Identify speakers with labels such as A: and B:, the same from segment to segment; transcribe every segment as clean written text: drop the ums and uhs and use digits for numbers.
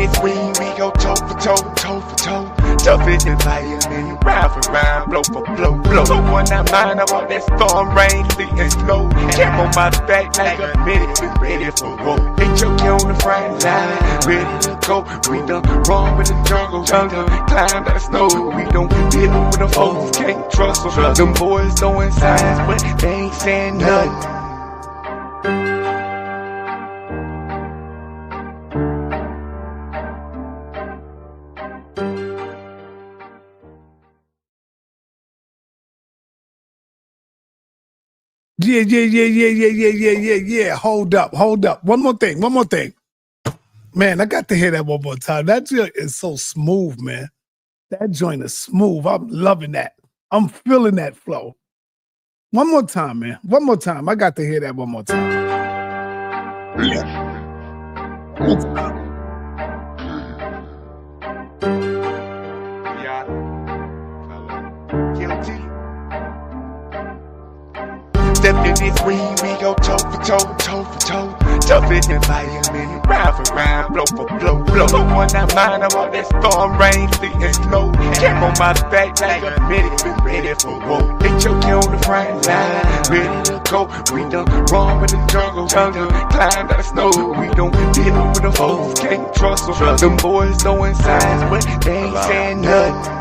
A: this ring, we go toe for toe, toe for toe. Toughest environment, round for round, blow for blow, blow. So one not mine about that storm rain, sleet and slow. Cap on my back like a minute, we ready for war. They choke you on the front line, ready to go. We done wrong with the jungle, climb out the snow. We don't deal with the foes, can't trust them. Them boys throwing signs, but they ain't saying nothing.
B: Yeah. Hold up. One more thing. Man, I got to hear that one more time. That joint is so smooth, man. That joint is smooth. I'm loving that. I'm feeling that flow. One more time, man. One more time. I got to hear that one more time. One more time.
A: Step in this ring, we go toe for toe, toe for toe. Toughest environment, round for round, blow for blow, blow. So one not mine about that storm rain, sleet and snow. Cap on my back like a minute, we ready for war. They choke you on the front line, ready to go. We done wrong with the jungle, climb out the snow. We don't deal with the foes, can't trust them. Them boys throwing signs, but they ain't saying nothing.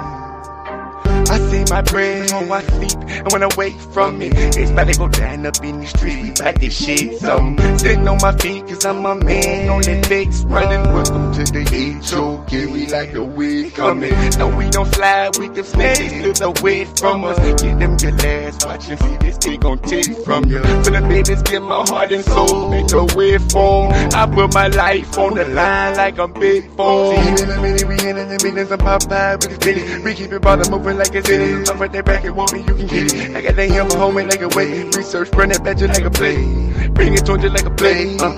A: I see my bread on my sleep, and when I wake from it, it's about to go down up in the street. We bout this shit, something. Sitting on my feet, cause I'm a man on that fix. Running, welcome to the intro. Get me like a wig coming. No, we don't slide with the snakes, lift away from us. Get them your last, watch and see this thing gon' take from you. For the babies, give my heart and soul, make a way for 'em. I put my life on the line like I'm big phone. See, in a minute, we in the business of Popeye with the city. We keep it bottom moving like it's in it. I'm right there back and want me, you can get it. I got that here for homie like a way. Research, run that badger like a play. Bring it towards you like a blade. I'm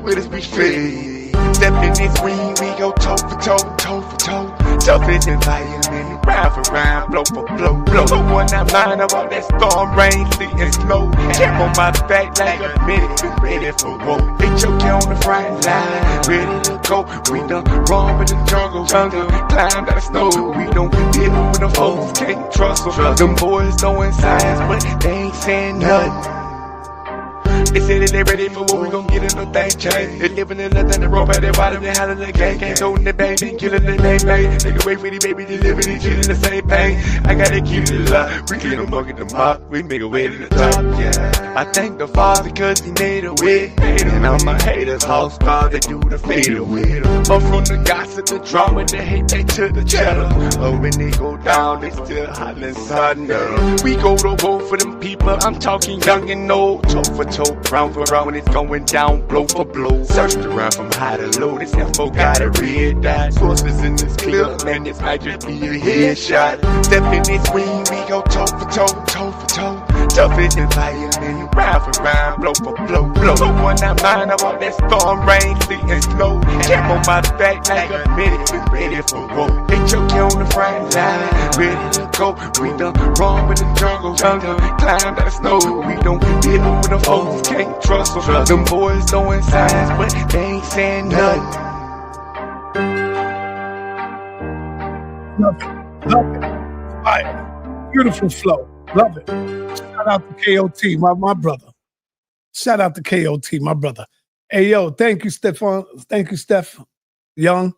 A: with us, we straight. Step in this ring, we go toe for toe, toe for toe. Toughest environment, round for round, blow for blow, blow. So one not mine about that storm rain, sleet and snow. Cap on my back like a minute, we ready for war. They choke you on the front line, ready to go. We done wrong with the jungle, climb out the snow. We don't deal with the foes, can't trust them. Them boys throwing signs, but they ain't saying nothing. They say that they ready for what we gon' get in no thing change. They living in nothing, the rope at their bottom, they hollering the gang. Can't hold in the bang, been killing the bang bang. Nigga wait for the baby, they living each in the same pain. I gotta keep it alive, we clean them up, get them up, we make a way to the top, yeah. I thank the Father cause he made a way. And all my haters, all stars, they do the fade away. Up from the gossip, the drama, the hate, they to the cheddar. Oh, when they go down, they still hollering thunder. We go to war for them people, I'm talking young and old. Toe for toe, round for round when it's going down, blow for blow. Searched around from high to low, this info got a red dot. Sources in this clip, man, this might just be a headshot. Step in this ring, we go toe for toe, toe for toe. Toughest environment, round for round, blow for blow, blow. So one not mine about that storm rain, sleet and snow. Cap on my back like a minute, we ready for war. They choke you on the front line, ready to go. We done wrong with the jungle, climb out the snow. We don't deal with the foes, can't trust them. Them boys throwing signs, but they ain't saying nothing.
B: Love it. Fire. Beautiful flow. Love it. Shout out to KOT, my brother. Shout out to KOT, my brother. Hey, yo, thank you, Stefan. Thank you, Steph Young.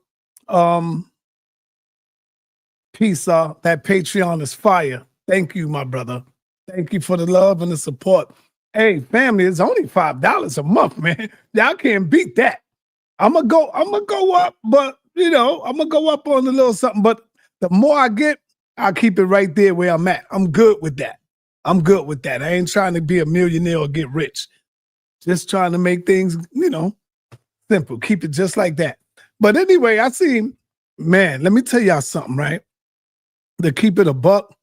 B: Peace, that Patreon is fire. Thank you, my brother. Thank you for the love and the support. Hey, family, it's only $5 a month, man. Y'all can't beat that. I'm gonna go up, but I'm gonna go up on a little something. But the more I get, I'll keep it right there where I'm at. I'm good with that. I ain't trying to be a millionaire or get rich. Just trying to make things, simple. Keep it just like that. But anyway, I see, man, let me tell y'all something, right? To keep it a buck,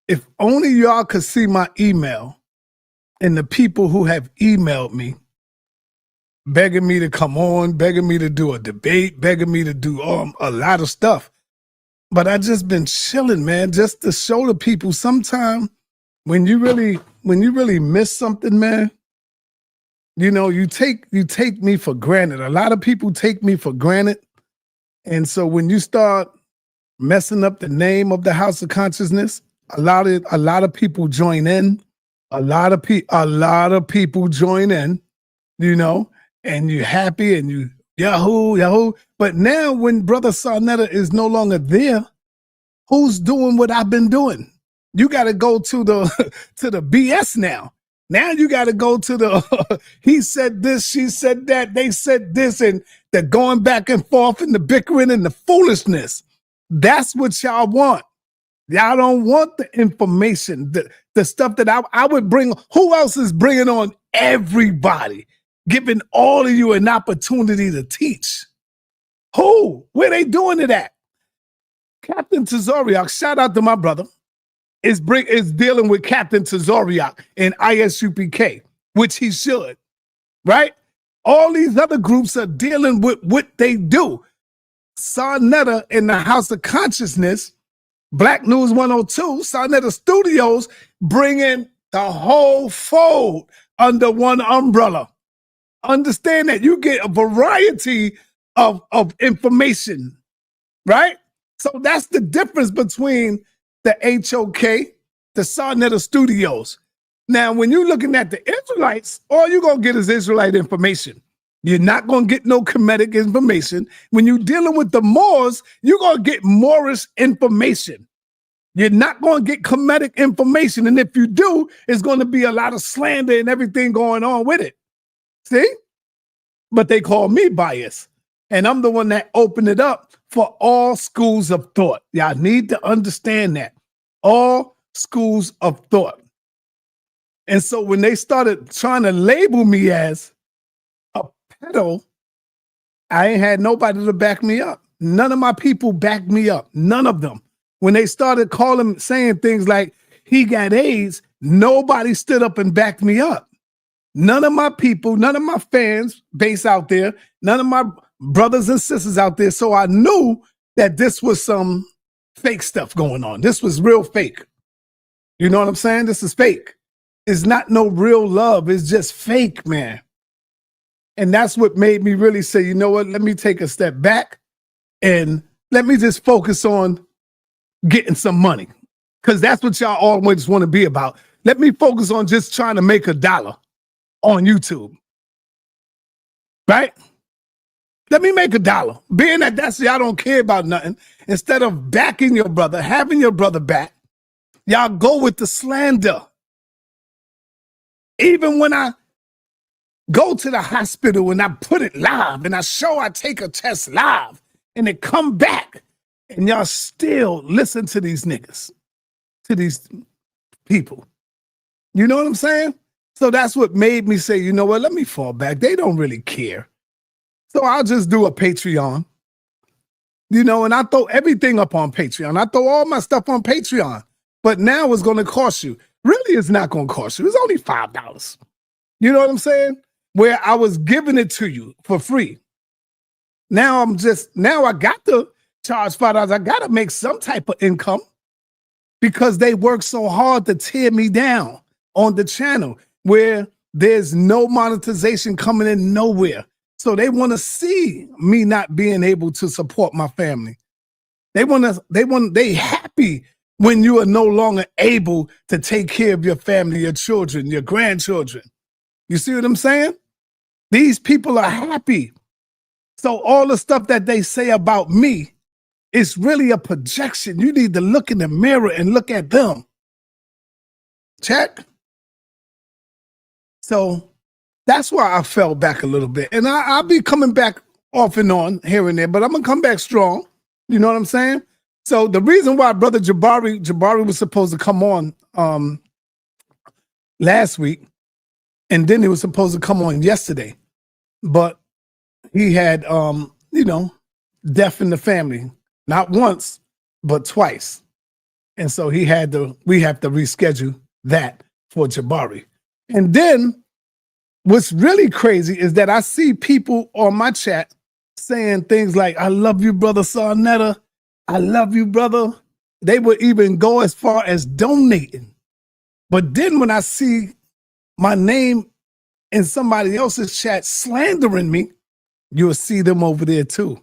B: if only y'all could see my email and the people who have emailed me, begging me to come on, begging me to do a debate, begging me to do a lot of stuff. But I just been chilling, man, just to show the people sometime when you really miss something, man, you take me for granted. A lot of people take me for granted And so when you start messing up the name of the House of Consciousness, a lot of people join in. A lot of people join in, you know, and you're happy and you yahoo. But now when Brother sa.neter is no longer there, who's doing what I've been doing? You got to go to the to the BS now. Now you got to go to the he said this, she said that, they said this, and they're going back and forth and the bickering and the foolishness. That's what y'all want. Y'all don't want the information, the stuff that I would bring. Who else is bringing on everybody, giving all of you an opportunity to teach? Who? Where they doing it at? Captain Tazoriak, shout out to my brother, is dealing with Captain Tazoriak in ISUPK, which he should, right? All these other groups are dealing with what they do. sa.neter in the House of Consciousness, Black News 102, sa.neter Studios, bringing the whole fold under one umbrella. Understand that you get a variety of information, right? So that's the difference between the HOK, the sa.neter Studios. Now, when you're looking at the Israelites, all you're going to get is Israelite information. You're not going to get no Kemetic information. When you're dealing with the Moors, you're going to get Moorish information. You're not going to get Kemetic information. And if you do, it's going to be a lot of slander and everything going on with it. See? But they call me biased. And I'm the one that opened it up for all schools of thought. Y'all need to understand that. All schools of thought. And so when they started trying to label me as a pedo, I ain't had nobody to back me up. None of my people backed me up. None of them. When they started saying things like, he got AIDS, nobody stood up and backed me up. None of my people, none of my fans base out there, none of my brothers and sisters out there. So I knew that this was some fake stuff going on. This was real fake. You know what I'm saying? This is fake. It's not no real love. It's just fake, man. And that's what made me really say, you know what? Let me take a step back and let me just focus on getting some money. Because that's what y'all always want to be about. Let me focus on just trying to make $1 on YouTube. Right? Let me make $1. Being that that's y'all don't care about nothing, instead of backing your brother, having your brother back, y'all go with the slander. Even when I go to the hospital and I put it live and I take a test live and it come back and y'all still listen to these niggas, to these people. You know what I'm saying? So that's what made me say, you know what, let me fall back. They don't really care. So I'll just do a Patreon, you know, and I throw everything up on Patreon. I throw all my stuff on Patreon, but now it's going to cost you. Really, it's not going to cost you. It's only $5. You know what I'm saying? Where I was giving it to you for free. Now I got to charge $5. I got to make some type of income because they work so hard to tear me down on the channel where there's no monetization coming in nowhere. So they want to see me not being able to support my family. They happy when you are no longer able to take care of your family, your children, your grandchildren. You see what I'm saying? These people are happy. So all the stuff that they say about me is really a projection. You need to look in the mirror and look at them. Check. So that's why I fell back a little bit. And I'll be coming back off and on here and there, but I'm going to come back strong. You know what I'm saying? So the reason why Brother Jabari was supposed to come on last week, and then he was supposed to come on yesterday, but he had, death in the family, not once, but twice. And so we have to reschedule that for Jabari. And then what's really crazy is that I see people on my chat saying things like, I love you, Brother sa.neter. I love you, brother. They would even go as far as donating. But then when I see my name in somebody else's chat slandering me, you'll see them over there too,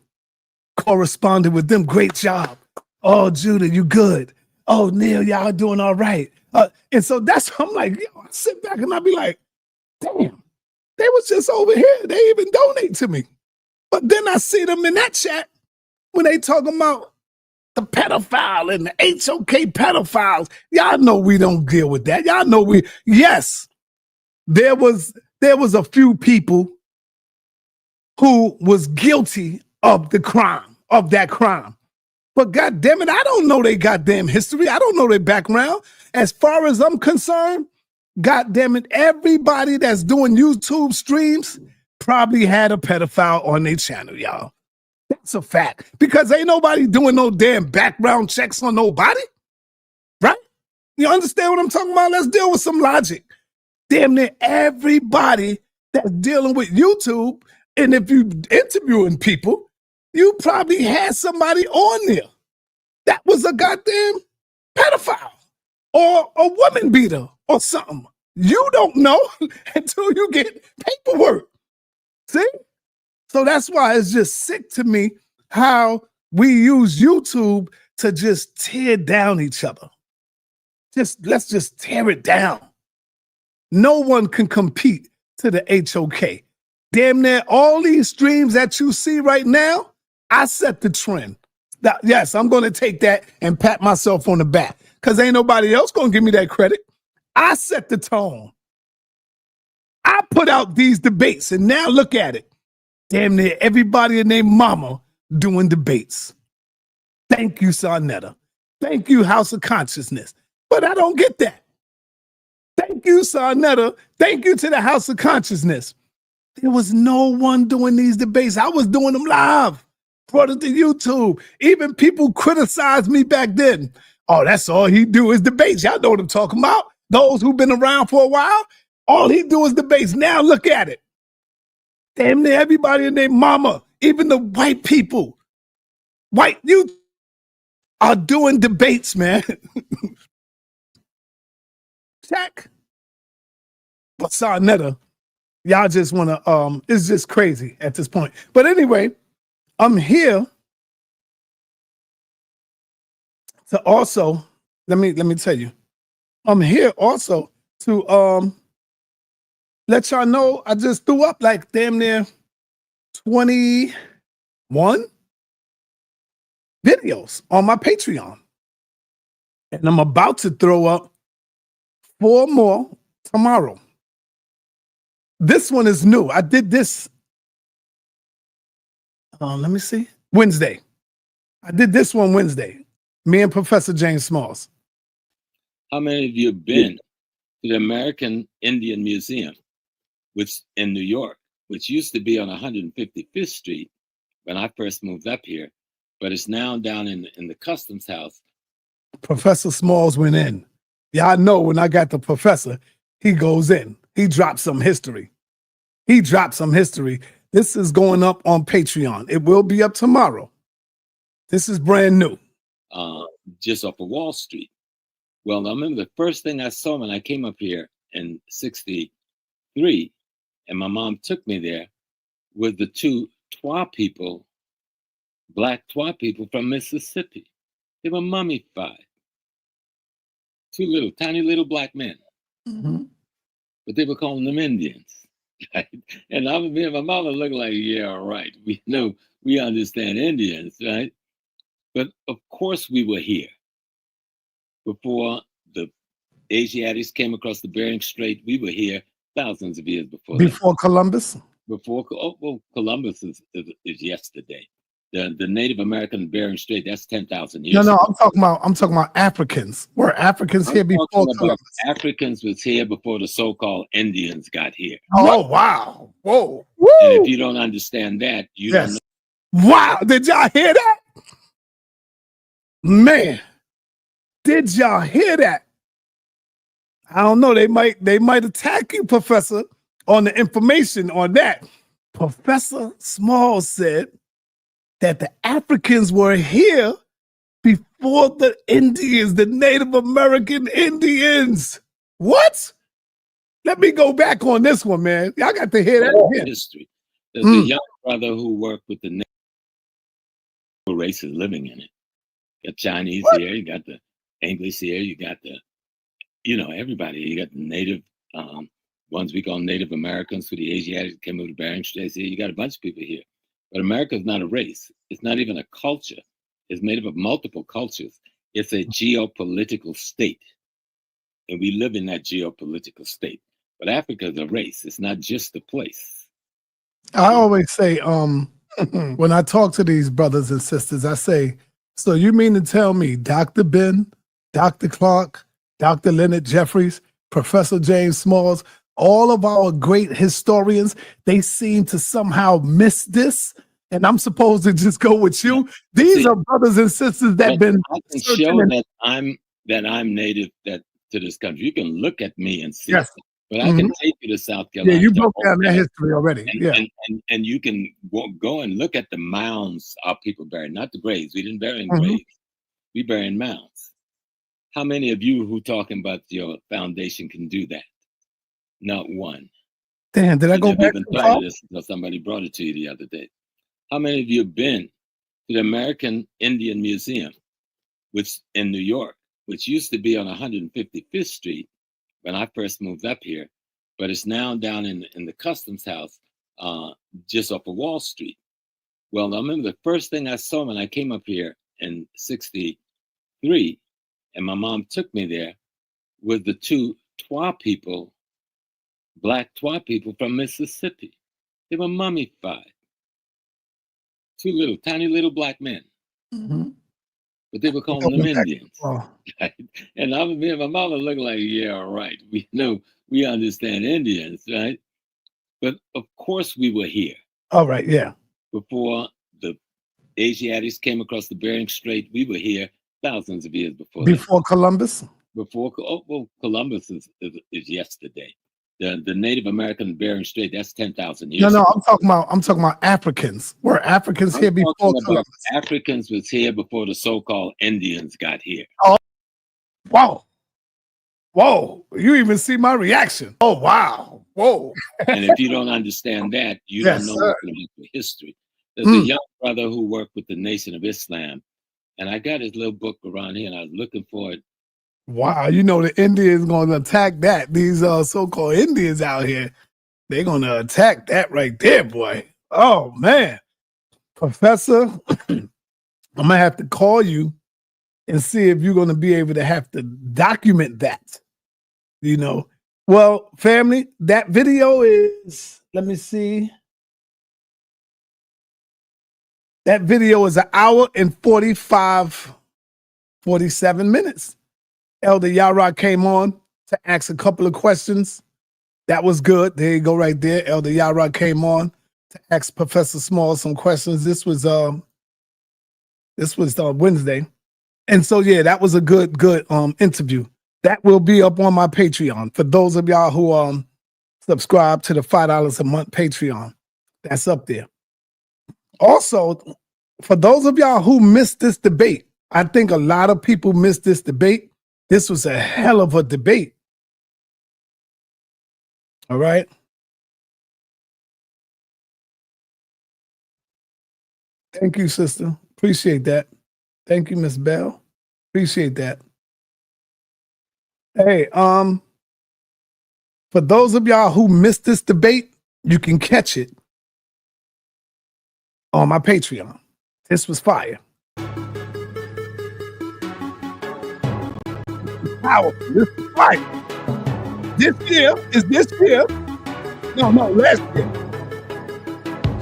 B: corresponded with them. Great job. Oh, Judah, you good. Oh, Neil, y'all doing all right. And so that's, I'm like, yo, I sit back and I be like, damn, they was just over here. They even donate to me. But then I see them in that chat when they talking about the pedophile and the HOK pedophiles. Y'all know we don't deal with that. Y'all know yes, there was a few people who was guilty of the crime, of that crime. But God damn it, I don't know their goddamn history. I don't know their background. As far as I'm concerned, God damn it, everybody that's doing YouTube streams probably had a pedophile on their channel, y'all. That's a fact. Because ain't nobody doing no damn background checks on nobody. Right? You understand what I'm talking about? Let's deal with some logic. Damn near everybody that's dealing with YouTube, and if you interviewing people, you probably had somebody on there that was a goddamn pedophile or a woman beater or something. You don't know until you get paperwork. See? So that's why it's just sick to me how we use YouTube to just tear down each other. Let's just tear it down. No one can compete to the HOK. Damn near all these streams that you see right now, I set the trend. Yes, I'm going to take that and pat myself on the back because ain't nobody else going to give me that credit. I set the tone. I put out these debates, and now look at it. Damn near everybody and their mama doing debates. Thank you, sa.neter. Thank you, House of Consciousness. But I don't get that. Thank you, sa.neter. Thank you to the House of Consciousness. There was no one doing these debates. I was doing them live. Brought it to YouTube. Even people criticized me back then. Oh, that's all he do is debates. Y'all know what I'm talking about. Those who've been around for a while, all he do is debates. Now look at it. Damn near everybody and their mama, even the white people, white youth are doing debates, man. Check. But sa.neter, y'all just want to, it's just crazy at this point. But anyway, I'm here to also, let me tell you, I'm here also to let y'all know I just threw up like damn near 21 videos on my Patreon. And I'm about to throw up 4 more tomorrow. This one is new. I did this, let me see, Wednesday. I did this one Wednesday. Me and Professor James Smalls.
C: How many of you have been to the American Indian Museum, which in New York, which used to be on 155th Street when I first moved up here, but it's now down in the Customs House? Professor
B: Smalls went in. Yeah, I know when I got the professor, he goes in. He drops some history. This is going up on Patreon. It will be up tomorrow. This is brand new.
C: Just off of Wall Street. Well, I remember the first thing I saw when I came up here in '63, and my mom took me there, was the 2 Twa people, black Twa people from Mississippi. They were mummified. 2 tiny little black men.
B: Mm-hmm.
C: But they were calling them Indians. Right? And me and my mama looked like, yeah, right. We know, we understand Indians, right? But of course we were here before the Asiatics came across the Bering Strait. We were here thousands of years before that.
B: Columbus?
C: Columbus is yesterday. The Native American Bering Strait, that's 10,000 years
B: ago.
C: No,
B: I'm talking about Africans. Were Africans here before Columbus?
C: Africans was here before the so-called Indians got here.
B: Oh, wow. Whoa.
C: And if you don't understand that, you don't know.
B: Wow. Did y'all hear that? Man, did y'all hear that? I don't know. They might attack you, Professor, on the information on that. Professor Small said that the Africans were here before the Indians, the Native American Indians. What? Let me go back on this one, man. Y'all got to hear that again.
C: History. There's a young brother who worked with the races living in it. You got Chinese
B: What?
C: here, you got the English here, you got the, everybody. You got the native ones we call Native Americans, who the Asiatics came over the Bering Straits here. You got a bunch of people here. But America is not a race. It's not even a culture. It's made up of multiple cultures. It's a geopolitical state. And we live in that geopolitical state. But Africa is a race. It's not just a place.
B: I always say, when I talk to these brothers and sisters, I say, so you mean to tell me Dr. Ben, Dr. Clark, Dr. Leonard Jeffries, Professor James Smalls, all of our great historians, they seem to somehow miss this? And I'm supposed to just go with you? These are brothers and sisters that been.
C: I can show that I'm native to this country. You can look at me and see.
B: Yes.
C: But I can take you to South Carolina.
B: Yeah, you broke down that history already.
C: And you can go and look at the mounds our people buried, not the graves. We didn't bury in graves. We bury in mounds. How many of you who talking about your foundation can do that? Not one.
B: Damn, did I go back to
C: this until somebody brought it to you the other day? How many of you have been to the American Indian Museum, which in New York, which used to be on 155th Street when I first moved up here, but it's now down in the Customs House, just off of Wall Street. Well, I remember the first thing I saw when I came up here in '63, and my mom took me there, was the two Twa people, black Twa people from Mississippi. They were mummified. Two tiny little black men. But they were calling them Indians. Right? And me and my mama looked like, yeah, right. We understand Indians, right? But of course we were here.
B: All right, yeah.
C: Before the Asiatics came across the Bering Strait, we were here thousands of years before.
B: Before Columbus?
C: Columbus is yesterday. The Native American Bering Strait, that's 10,000 years.
B: No, I'm talking about Africans. Were Africans here before Columbus?
C: Africans was here before the so-called Indians got here.
B: Oh, wow. Whoa, you even see my reaction. Oh, wow. Whoa.
C: And if you don't understand that, you don't know nothing about the history. There's a young brother who worked with the Nation of Islam, and I got his little book around here, and I was looking for it.
B: Wow, you know the Indians going to attack that. These so-called Indians out here, they're going to attack that right there, boy. Oh, man. Professor, I'm going to have to call you and see if you're going to be able to have to document that, Well, family, that video is, let me see. That video is 1 hour and 47 minutes. Elder Yara came on to ask a couple of questions. That was good. There you go right there. Elder Yara came on to ask Professor Small some questions. This was Wednesday. And so, yeah, that was a good interview. That will be up on my Patreon. For those of y'all who subscribe to the $5 a month Patreon, that's up there. Also, for those of y'all who missed this debate, I think a lot of people missed this debate. This was a hell of a debate. All right. Thank you, sister. Appreciate that. Thank you, Miss Bell. Appreciate that. Hey, for those of y'all who missed this debate, you can catch it on my Patreon. This was fire. Powerful. This is fire. This year. No, last year.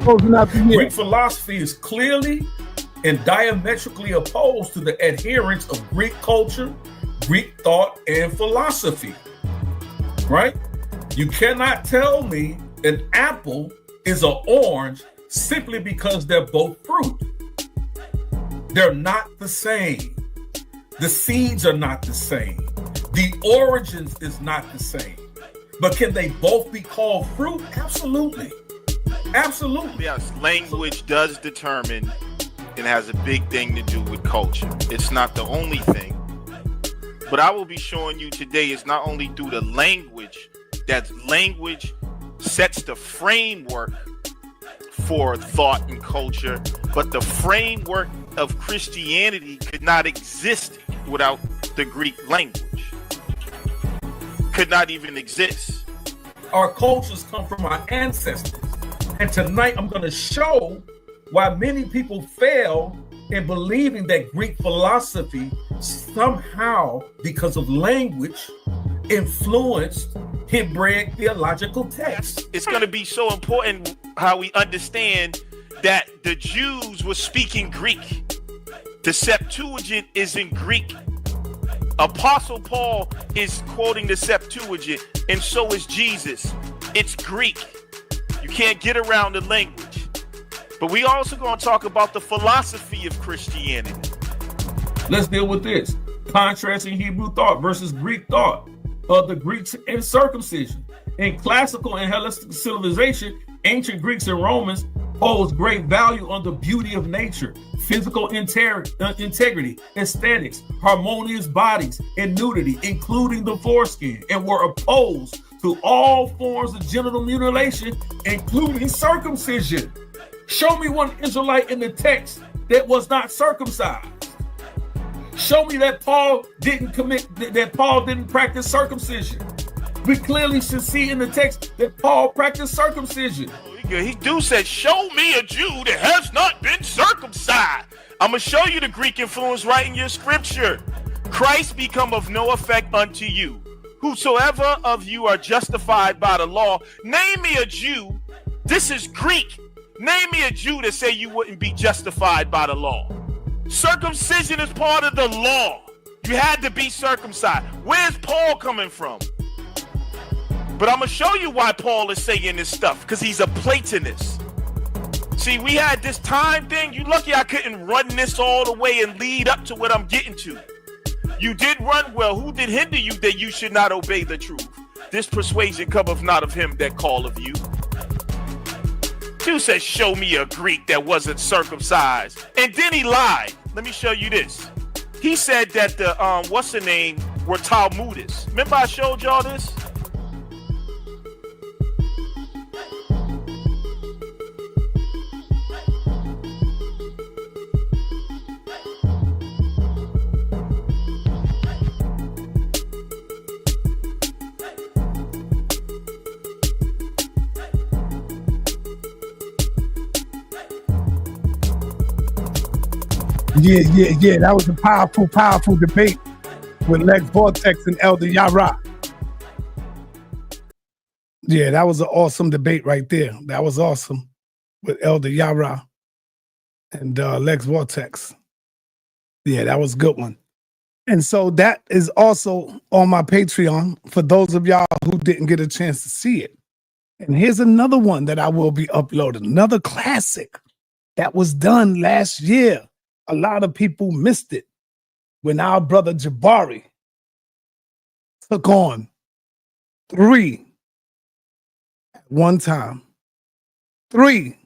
B: Closing out the year.
D: Greek philosophy is clearly and diametrically opposed to the adherents of Greek culture, Greek thought, and philosophy. Right? You cannot tell me an apple is an orange simply because they're both fruit. They're not the same. The seeds are not the same. The origins is not the same. But can they both be called fruit? Absolutely. Absolutely.
E: Yes, language does determine and has a big thing to do with culture. It's not the only thing. But I will be showing you today is not only through the language, that language sets the framework for thought and culture, but the framework of Christianity could not exist without the Greek language. Could not even exist.
D: Our cultures come from our ancestors. And tonight I'm going to show why many people fail in believing that Greek philosophy somehow, because of language, influenced Hebraic theological texts.
E: It's going to be so important how we understand that the Jews were speaking Greek. The Septuagint is in Greek. Apostle Paul is quoting the Septuagint, and so is Jesus. It's Greek. You can't get around the language. But we also going to talk about the philosophy of Christianity.
D: Let's deal with this. Contrasting Hebrew thought versus Greek thought of the Greeks and circumcision. In classical and Hellenistic civilization, ancient Greeks and Romans posed great value on the beauty of nature, physical integrity, aesthetics, harmonious bodies, and nudity, including the foreskin, and were opposed to all forms of genital mutilation, including circumcision. Show me one Israelite in the text that was not circumcised. Show me that Paul didn't practice circumcision. We clearly should see in the text that Paul practiced circumcision.
E: He do said, show me a Jew that has not been circumcised. I'm going to show you the Greek influence right in your scripture. Christ become of no effect unto you. Whosoever of you are justified by the law, name me a Jew. This is Greek. Name me a Jew that say you wouldn't be justified by the law. Circumcision is part of the law. You had to be circumcised. Where's Paul coming from? But I'm going to show you why Paul is saying this stuff, because he's a Platonist. See, we had this time thing. You lucky I couldn't run this all the way and lead up to what I'm getting to. You did run well. Who did hinder you that you should not obey the truth? This persuasion cometh not of him that calleth you. Who says, show me a Greek that wasn't circumcised? And then he lied. Let me show you this. He said that the, were Talmudists. Remember I showed y'all this?
B: Yeah. That was a powerful debate with Lex Vortex and Elder Yara. Yeah, that was an awesome debate right there. That was awesome with Elder Yara and Lex Vortex. Yeah, that was a good one. And so that is also on my Patreon for those of y'all who didn't get a chance to see it. And here's another one that I will be uploading, another classic that was done last year. A lot of people missed it when our brother Jabari took on 3 at one time. 3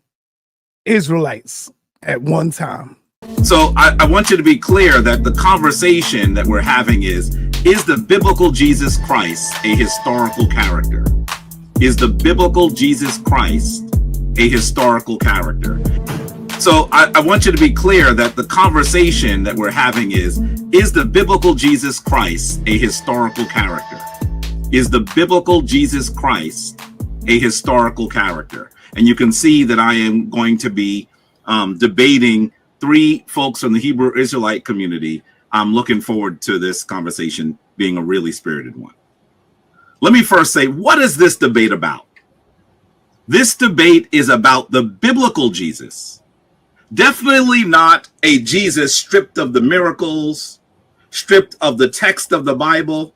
B: Israelites at one time.
F: So I want you to be clear that the conversation that we're having is the biblical Jesus Christ a historical character? Is the biblical Jesus Christ a historical character? So I want you to be clear that the conversation that we're having is the biblical Jesus Christ a historical character? Is the biblical Jesus Christ a historical character? And you can see that I am going to be debating 3 folks from the Hebrew Israelite community. I'm looking forward to this conversation being a really spirited one. Let me first say, what is this debate about? This debate is about the biblical Jesus. Definitely not a Jesus stripped of the miracles, stripped of the text of the Bible.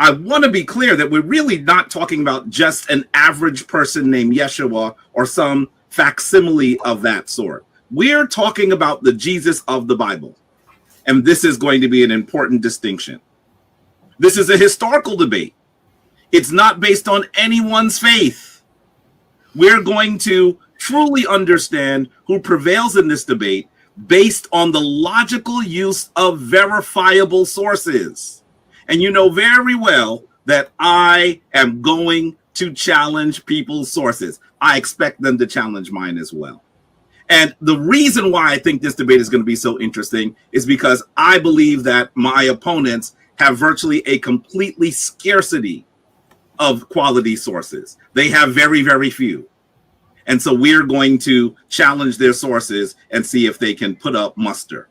F: I want to be clear that we're really not talking about just an average person named Yeshua or some facsimile of that sort. We're talking about the Jesus of the Bible. And this is going to be an important distinction. This is a historical debate. It's not based on anyone's faith. We're going to truly understand who prevails in this debate based on the logical use of verifiable sources. And you know very well that I am going to challenge people's sources. I expect them to challenge mine as well. And the reason why I think this debate is going to be so interesting is because I believe that my opponents have virtually a completely scarcity of quality sources. They have very, very few. And so we're going to challenge their sources and see if they can put up muster.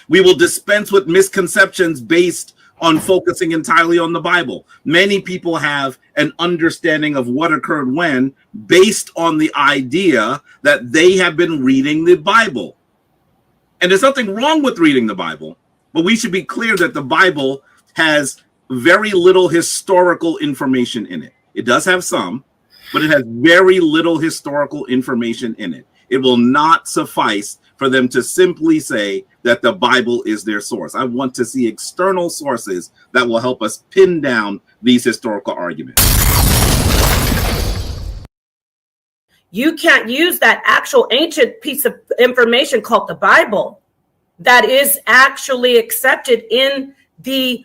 F: We will dispense with misconceptions based on focusing entirely on the Bible. Many people have an understanding of what occurred when based on the idea that they have been reading the Bible. And there's nothing wrong with reading the Bible, but we should be clear that the Bible has very little historical information in it. It does have some, but it has very little historical information in it. It will not suffice for them to simply say that the Bible is their source. I want to see external sources that will help us pin down these historical arguments.
G: You can't use that actual ancient piece of information called the Bible that is actually accepted in the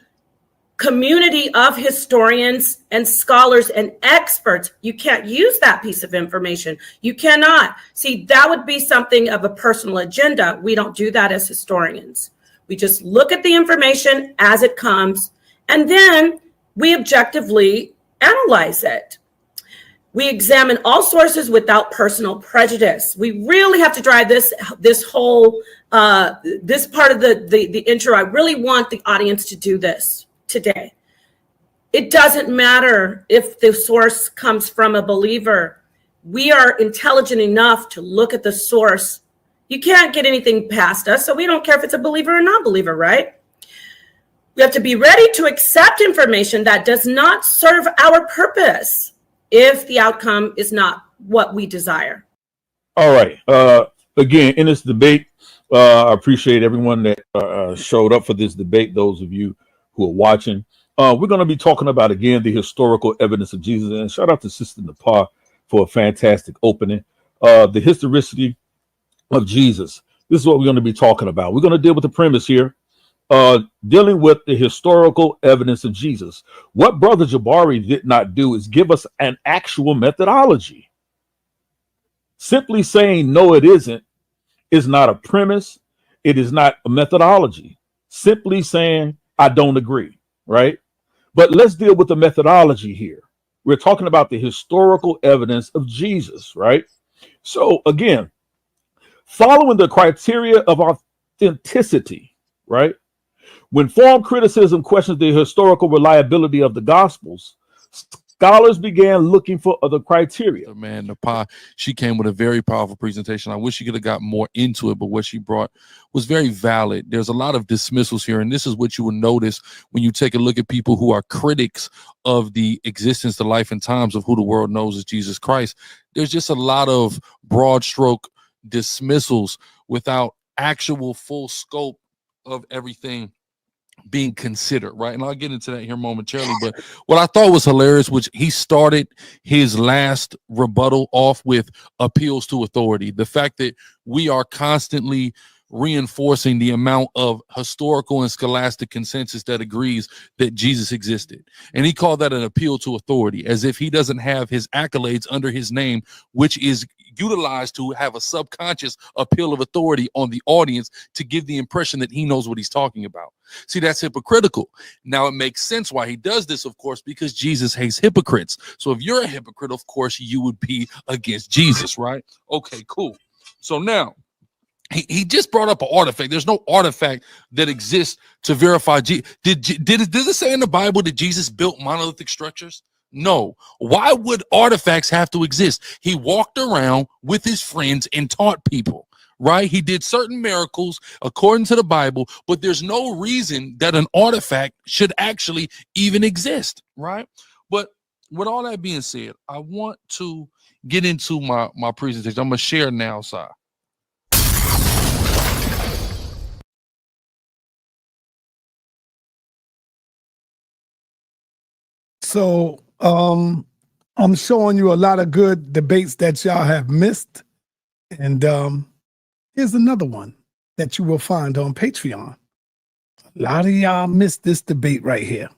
G: community of historians and scholars and experts. You can't use that piece of information. You cannot. See, that would be something of a personal agenda. We don't do that as historians. We just look at the information as it comes, and then we objectively analyze it. We examine all sources without personal prejudice. We really have to drive this whole this part of the intro. I really want the audience to do this today. It doesn't matter if the source comes from a believer. We are intelligent enough to look at the source. You can't get anything past us, so we don't care if it's a believer or non-believer, right? We have to be ready to accept information that does not serve our purpose if the outcome is not what we desire.
H: All right. Again, in this debate, I appreciate everyone that showed up for this debate. Those of you who are watching, we're going to be talking about, again, the historical evidence of Jesus. And shout out to Sister Nepal for a fantastic opening. The historicity of Jesus. This is what we're going to be talking about. We're going to deal with the premise here, dealing with the historical evidence of Jesus. What Brother Jabari did not do is give us an actual methodology. Simply saying, no, it isn't, is not a premise. It is not a methodology. Simply saying, I don't agree, right? But let's deal with the methodology here. We're talking about the historical evidence of Jesus, right? So again, following the criteria of authenticity, right? When form criticism questions the historical reliability of the Gospels, scholars began looking for other criteria.
I: Man, Nepal, she came with a very powerful presentation. I wish she could have got more into it, but what she brought was very valid. There's a lot of dismissals here, and this is what you will notice when you take a look at people who are critics of the existence, the life, and times of who the world knows as Jesus Christ. There's just a lot of broad stroke dismissals without actual full scope of everything being considered, right? And I'll get into that here momentarily. But what I thought was hilarious, which he started his last rebuttal off with appeals to authority. The fact that we are constantly reinforcing the amount of historical and scholastic consensus that agrees that Jesus existed. And he called that an appeal to authority, as if he doesn't have his accolades under his name, which is utilized to have a subconscious appeal of authority on the audience to give the impression that he knows what he's talking about. See, that's hypocritical. Now, it makes sense why he does this, of course, because Jesus hates hypocrites. So if you're a hypocrite, of course, you would be against Jesus, right? Okay, cool. So now, he just brought up an artifact. There's no artifact that exists to verify. Did it say in the Bible that Jesus built monolithic structures? No. Why would artifacts have to exist? He walked around with his friends and taught people, right? He did certain miracles according to the Bible, but there's no reason that an artifact should actually even exist, right? But with all that being said, I want to get into my presentation. I'm going to share now, sir.
B: So I'm showing you a lot of good debates that y'all have missed. And here's another one that you will find on Patreon. A lot of y'all missed this debate right here.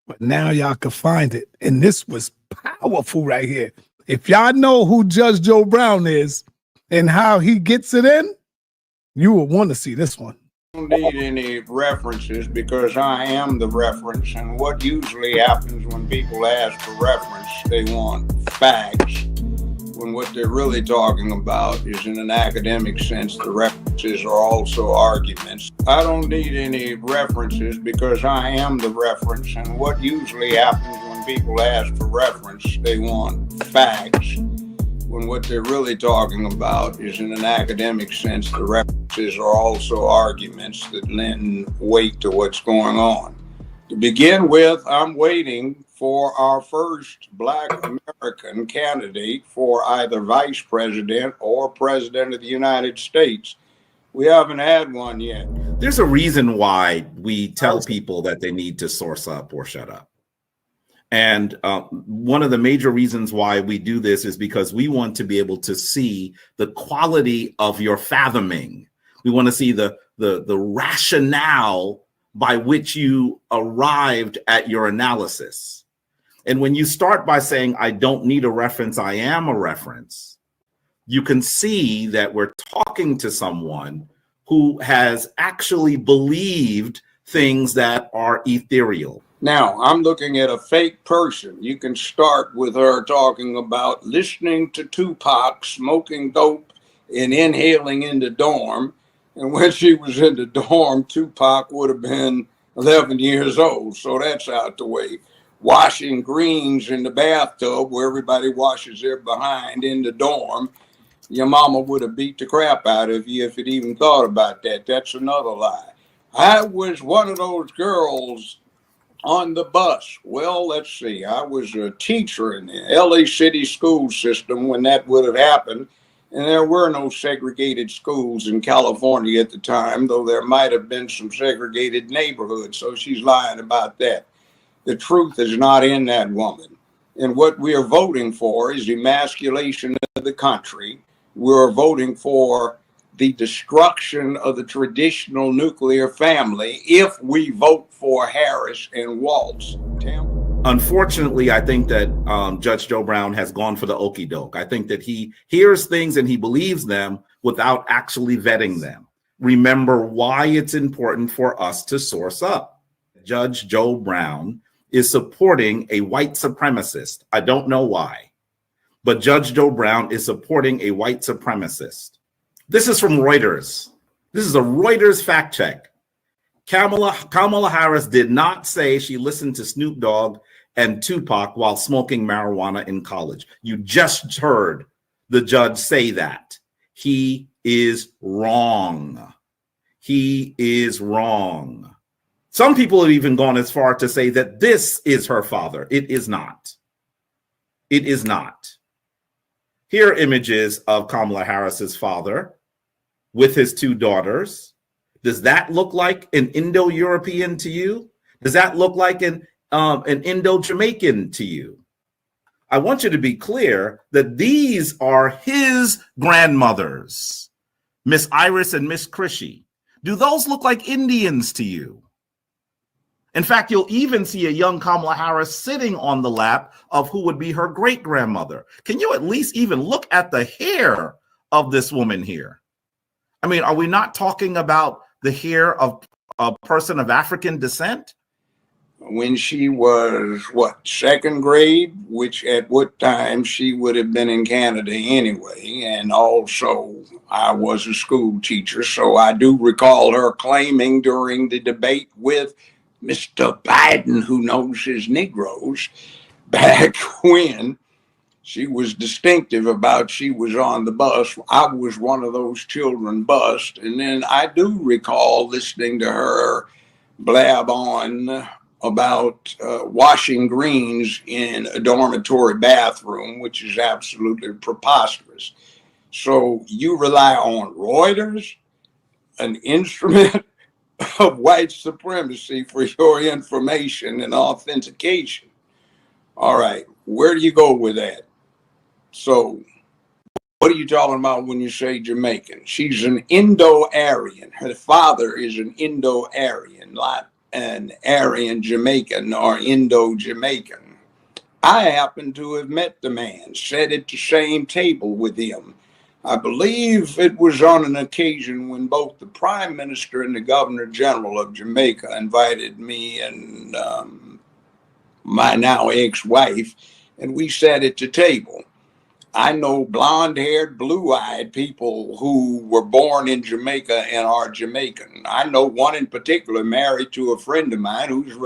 B: But now y'all can find it. And this was powerful right here. If y'all know who Judge Joe Brown is and how he gets it in, you will want to see this one.
J: I don't need any references because I am the reference. And what usually happens when people ask for reference, they want facts. When what they're really talking about is, in an academic sense, the references are also arguments. I don't need any references because I am the reference. And what usually happens when people ask for reference, they want facts. When what they're really talking about is, in an academic sense, the references are also arguments that lend weight to what's going on. To begin with, I'm waiting for our first Black American candidate for either vice president or president of the United States. We haven't had one yet.
F: There's a reason why we tell people that they need to source up or shut up. And one of the major reasons why we do this is because we want to be able to see the quality of your fathoming. We want to see the rationale by which you arrived at your analysis. And when you start by saying, I don't need a reference, I am a reference, you can see that we're talking to someone who has actually believed things that are ethereal.
J: Now, I'm looking at a fake person. You can start with her talking about listening to Tupac, smoking dope, and inhaling in the dorm. And when she was in the dorm, Tupac would have been 11 years old. So that's out the way. Washing greens in the bathtub where everybody washes their behind in the dorm. Your mama would have beat the crap out of you if it even thought about that. That's another lie. I was one of those girls on the bus. Well, let's see. I was a teacher in the LA City school system when that would have happened. And there were no segregated schools in California at the time, though there might have been some segregated neighborhoods. So she's lying about that. The truth is not in that woman. And what we are voting for is emasculation of the country. We're voting for the destruction of the traditional nuclear family if we vote for Harris and Waltz.
F: Unfortunately, I think that Judge Joe Brown has gone for the okie doke. I think that he hears things and he believes them without actually vetting them. Remember why it's important for us to source up. Judge Joe Brown is supporting a white supremacist. I don't know why, but Judge Joe Brown is supporting a white supremacist. This is from Reuters. This is a Reuters fact check. Kamala Harris did not say she listened to Snoop Dogg and Tupac while smoking marijuana in college. You just heard the judge say that. He is wrong. He is wrong. Some people have even gone as far to say that this is her father. It is not. It is not. Here are images of Kamala Harris's father with his two daughters. Does that look like an Indo-European to you? Does that look like an Indo-Jamaican to you? I want you to be clear that these are his grandmothers, Miss Iris and Miss Chrissy. Do those look like Indians to you? In fact, you'll even see a young Kamala Harris sitting on the lap of who would be her great-grandmother. Can you at least even look at the hair of this woman here? I mean, are we not talking about the hair of a person of African descent?
J: When she was, second grade, which at what time she would have been in Canada anyway. And also, I was a school teacher, so I do recall her claiming during the debate with Mr. Biden, who knows his Negroes, back when she was distinctive about she was on the bus. I was one of those children bused. And then I do recall listening to her blab on about washing greens in a dormitory bathroom, which is absolutely preposterous. So you rely on Reuters, an instrument of white supremacy, for your information and authentication. All right, where do you go with that? So what are you talking about when you say Jamaican? She's an Indo-Aryan. Her father is an Indo-Aryan, not an Aryan Jamaican or Indo-Jamaican. I happen to have met the man, sat at the same table with him. I believe it was on an occasion when both the Prime Minister and the Governor General of Jamaica invited me and my now ex-wife, and we sat at the table. I know blonde-haired, blue-eyed people who were born in Jamaica and are Jamaican. I know one in particular married to a friend of mine who's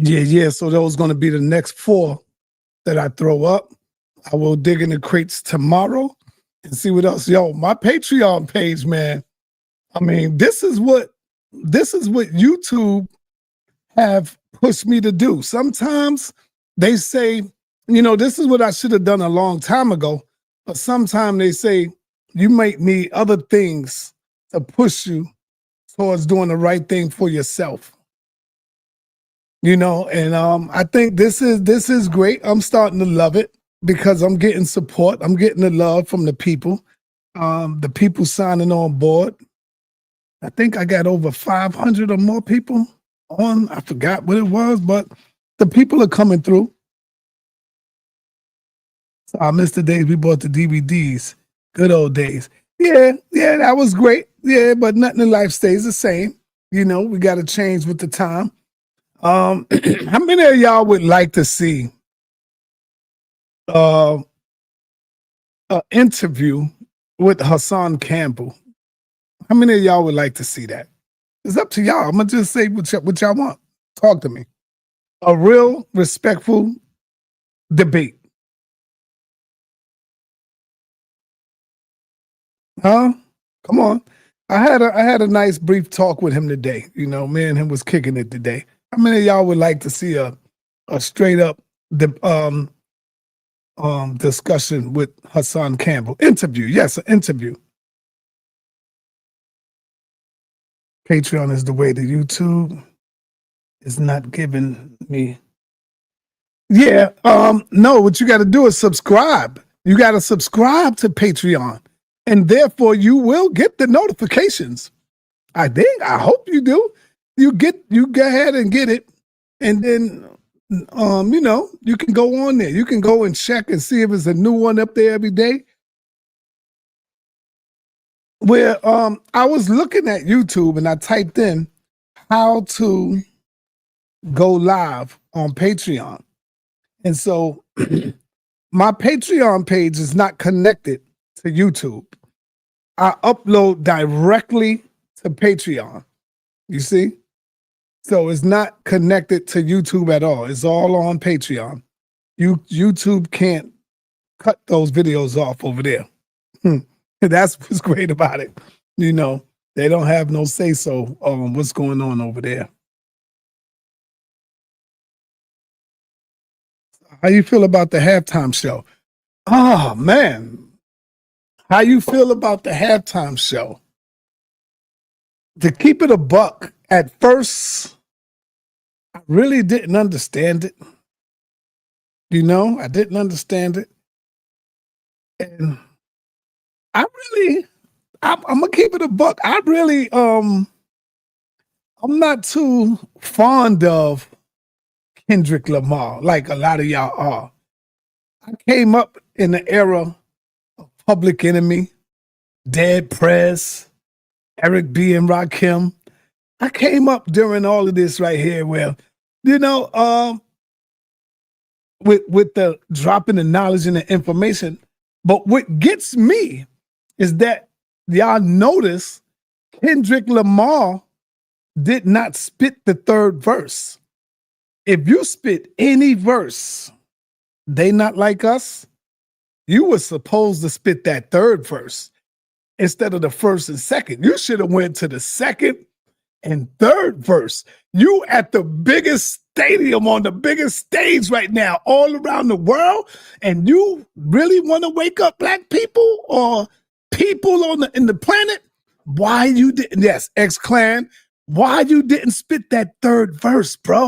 B: Yeah. So those going to be the next 4 that I throw up. I will dig in the crates tomorrow and see what else. Yo, my Patreon page, man. I mean, this is what YouTube have pushed me to do. Sometimes they say, this is what I should have done a long time ago. But sometimes they say you might need other things to push you towards doing the right thing for yourself. And I think this is great. I'm starting to love it because I'm getting support. I'm getting the love from the people. The people signing on board. I think I got over 500 or more people on. I forgot what it was, but the people are coming through. So I missed the days we bought the DVDs. Good old days. Yeah, that was great. Yeah, but nothing in life stays the same. We got to change with the time. How many of y'all would like to see an interview with Hassan Campbell? How many of y'all would like to see that? It's up to y'all. I'm gonna just say what y'all want. Talk to me. A real respectful debate. Huh? Come on. I had a nice brief talk with him today. Me and him was kicking it today. How many of y'all would like to see a straight up discussion with Hassan Campbell? Interview. Yes, an interview. Patreon is the way to YouTube. Is not giving me. Yeah. No, what you got to do is subscribe. You got to subscribe to Patreon. And therefore you will get the notifications. I hope you do. You go ahead and get it. And then, you can go on there. You can go and check and see if there's a new one up there every day. Where I was looking at YouTube and I typed in how to go live on Patreon. And so my Patreon page is not connected to YouTube. I upload directly to Patreon. You see? So it's not connected to YouTube at all. It's all on Patreon. YouTube can't cut those videos off over there. That's what's great about it. They don't have no say-so on what's going on over there. How you feel about the halftime show? Oh, man. How you feel about the halftime show? To keep it a buck, at first, I really didn't understand it. I didn't understand it. And I'm gonna keep it a buck. I'm not too fond of Kendrick Lamar like a lot of y'all are. I came up in the era of Public Enemy, Dead Prez, Eric B. and Rakim. I came up during all of this right here where, with the dropping the knowledge and the information. But what gets me is that y'all notice Kendrick Lamar did not spit the third verse. If you spit any verse, They Not Like Us, you were supposed to spit that third verse. instead of the first and second. You should have went to the second and third verse. You at the biggest stadium on the biggest stage right now all around the world, and you really want to wake up black people or people on in the planet? Why you didn't, yes, X-Clan, why you didn't spit that third verse, bro?